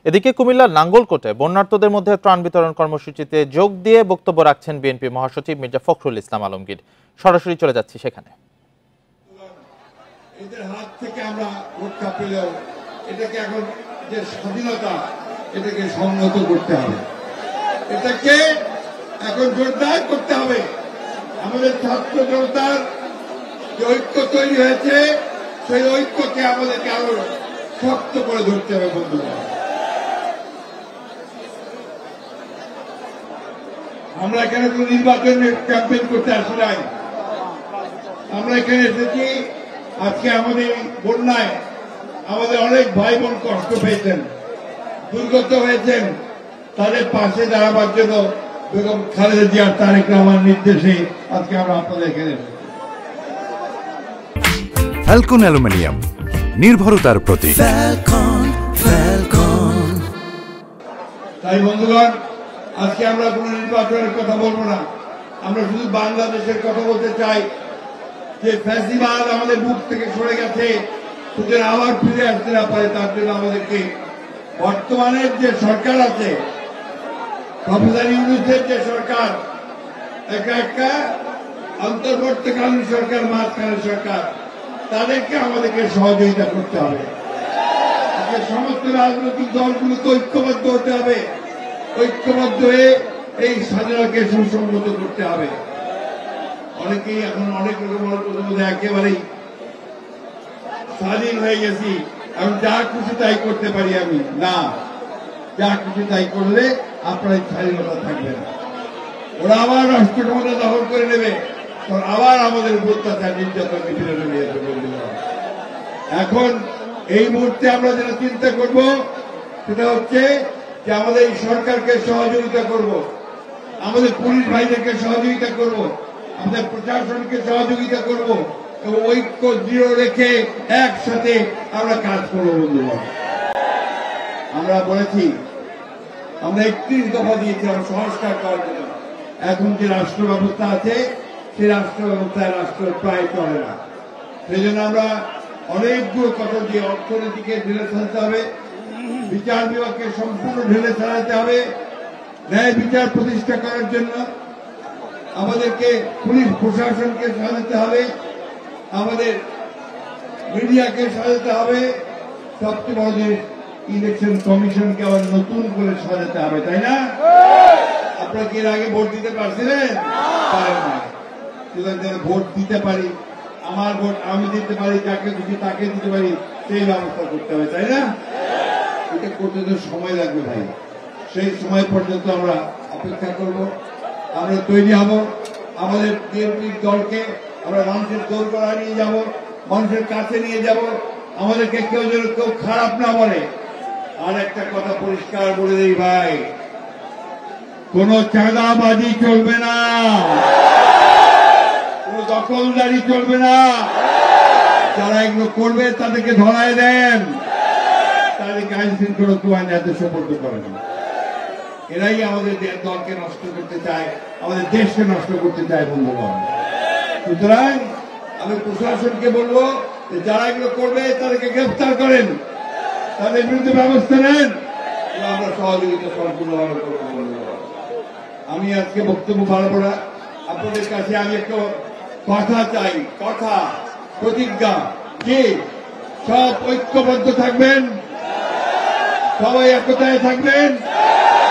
এদিকে কুমিল্লার নাঙ্গলকোটে বন্যার্তদের মধ্যে ত্রাণ বিতরণ কর্মসূচিতে যোগ দিয়ে বক্তব্য রাখছেন বিএনপি মহাসচিব মির্জা ফখরুল ইসলাম আলমগীর। সরাসরি চলে যাচ্ছি সেখানে। এদের হাত থেকে আমরা রক্ষা পেলেও এটাকে এখন যে স্বাধীনতা, এটাকে সংহত করতে হবে, এটাকে এখন জোরদার করতে হবে। আমাদের ছাত্র জনতার যে ঐক্য তৈরি হয়েছে, সেই ঐক্যকে আমাদেরকে আরো শক্ত করে ধরতে হবে। বন্ধুরা, আমরা এখানে কোন নির্বাচনের ক্যাম্পেইন করতে আসি নাই। আমরা এখানে এসেছি, আজকে আমাদের বন্যায় আমাদের অনেক ভাই বোন কষ্ট পেয়েছেন, দুর্গত হয়েছেন, তাদের পাশে দাঁড়াবার জন্য বেগম খালেদা জিয়া তারেক রহমানের নির্দেশে আজকে আমরা আপনাদের এখানে এসেছি। ফ্যালকন অ্যালুমিনিয়াম, নির্ভরতার প্রতীক। তাই বন্ধুগণ, আজকে আমরা কোন নির্বাচনের কথা বলবো না, আমরা শুধু বাংলাদেশের কথা বলতে চাই। যে ফ্যাসিবাদ আমাদের বুক থেকে সরে গেছে, সুতরাং আবার ফিরে আসতে না পারে, তার জন্য আমাদেরকে বর্তমানের যে সরকার আছে, প্রফেসর ইউনূসের যে সরকার, একটা অন্তর্বর্তীকালীন সরকার, মাঝখানের সরকার, তাদেরকে আমাদেরকে সহযোগিতা করতে হবে। সমস্ত রাজনৈতিক দলগুলোকে ঐক্যবদ্ধ হতে হবে, ঐক্যবদ্ধ হয়ে এই স্বাধীনতাকে সুসংগত করতে হবে। অনেকেই এখন অনেক রকম একেবারেই স্বাধীন হয়ে গেছি, এখন যা খুশি তাই করতে পারি। আমি না, যা খুশি তাই করলে আপনার স্বাধীনতা থাকবে না। ওরা আবার রাষ্ট্র ক্ষমতা দখল করে নেবে, তখন আবার আমাদের উপর অত্যাচার নির্যাতন নিপীড়নে নিয়ে আসবে। এখন এই মুহূর্তে আমরা যেটা চিন্তা করব, সেটা হচ্ছে যে আমাদের এই সরকারকে সহযোগিতা করব, আমাদের পুলিশ ভাইদেরকে সহযোগিতা করব, আমাদের প্রশাসনকে সহযোগিতা করব এবং ঐক্য দৃঢ় রেখে একসাথে আমরা কাজ করব। বন্ধুগণ, আমরা বলেছি, আমরা 31 দফা দিয়েছিলাম সংস্কার করার জন্য। এখন যে রাষ্ট্র ব্যবস্থা আছে, সেই রাষ্ট্র ব্যবস্থায় রাষ্ট্র প্রায় চলে না। সেই জন্য আমরা অনেকগুলো কথা দিয়ে অর্থনীতিকে ঢেলে ফেলতে হবে, বিচার বিভাগকে সম্পূর্ণ ঢেলে ফেলাতে হবে, ন্যায় বিচার প্রতিষ্ঠা করার জন্য আমাদেরকে পুলিশ প্রশাসনকে সাজাতে হবে, আমাদের মিডিয়াকে সাজাতে হবে, সবচেয়ে বড় যে ইলেকশন কমিশনকে আবার নতুন করে সাজাতে হবে, তাই না? আপনারা কি এর আগে ভোট দিতে পারছিলেন? পারেন না। যেন ভোট দিতে পারি, আমার ভোট আমি দিতে পারি, যাকে খুশি তাকে দিতে পারি, সেই ব্যবস্থা করতে হবে, তাই না? এটা করতে তো সময় লাগবে ভাই। সেই সময় পর্যন্ত আমরা অপেক্ষা করব, আমরা তৈরি হব। আমাদের বিএনপির দলকে আমরা মানুষের দোরগোড়া নিয়ে যাব, মানুষের কাছে নিয়ে যাব। আমাদেরকে কেউ যেন কেউ খারাপ না বলে। আর একটা কথা পরিষ্কার বলে দিই ভাই, কোন চাঁদাবাজি চলবে না, কোন দখলদারি চলবে না। যারা এগুলো করবে তাদেরকে ধরায় দেন, তাদেরকে আইন শৃঙ্খলা আইনে সুপর্দ করেন। এরাই আমাদের দলকে নষ্ট করতে চায়, আমাদের দেশকে নষ্ট করতে চায়। বন্ধুগণ, সুতরাং আমি প্রশাসনকে বলবো যে যারা এগুলো করবে তাদেরকে গ্রেফতার করেন, তাদের বিরুদ্ধে ব্যবস্থা নেন, আমরা সহযোগিতা সম্পূর্ণভাবে করবো। আমি আজকে বক্তব্য বাড়াবো না, আপনাদের কাছে আমি একটা কথা চাই, কথা, প্রতিজ্ঞা, যে সব ঐক্যবদ্ধ থাকবেন, সবাই একতায় থাকবেন,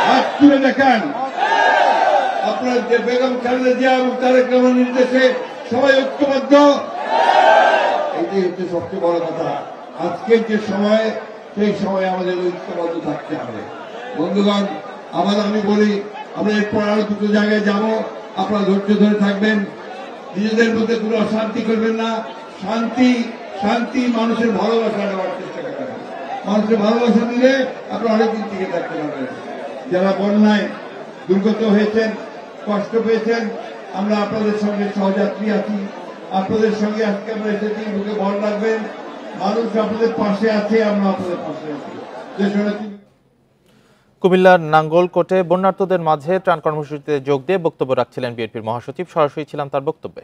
হাত তুলে দেখান। আপনার যে বেগম খালেদা জিয়া এবং তারেক রহমানের নির্দেশে সবাই ঐক্যবদ্ধ, এটাই হচ্ছে সবচেয়ে বড় কথা। আজকের যে সময়, সেই সময় আমাদের ঐক্যবদ্ধ থাকতে হবে। বন্ধুগণ, আমি বলি, আমরা এরপর আরো দুটো জায়গায় যাব, আপনারা ধৈর্য ধরে থাকবেন, নিজেদের মধ্যে কোনো অশান্তি করবেন না। শান্তি, শান্তি, মানুষের ভালোবাসা নেওয়ার চেষ্টা করবেন। মানুষের ভালোবাসা নিলে আপনারা অনেকদিন টিকে থাকতে পারবেন। যারা বন্যায় দুর্গত হয়েছেন, কষ্ট পেয়েছেন, আমরা আপনাদের সঙ্গে সহযাত্রী আছি, আপনাদের সঙ্গে আজকে আমরা এসেছি। বুকে ভর রাখবেন, মানুষ আপনাদের পাশে আছে, আমরা আপনাদের পাশে আছি। কুমিল্লার নাঙ্গলকোটে বন্যার্তদের মাঝে ত্রাণ কর্মসূচিতে যোগ দিয়ে বক্তব্য রাখছিলেন বিএনপির মহাসচিব। সরাসরি ছিলাম তার বক্তব্যে।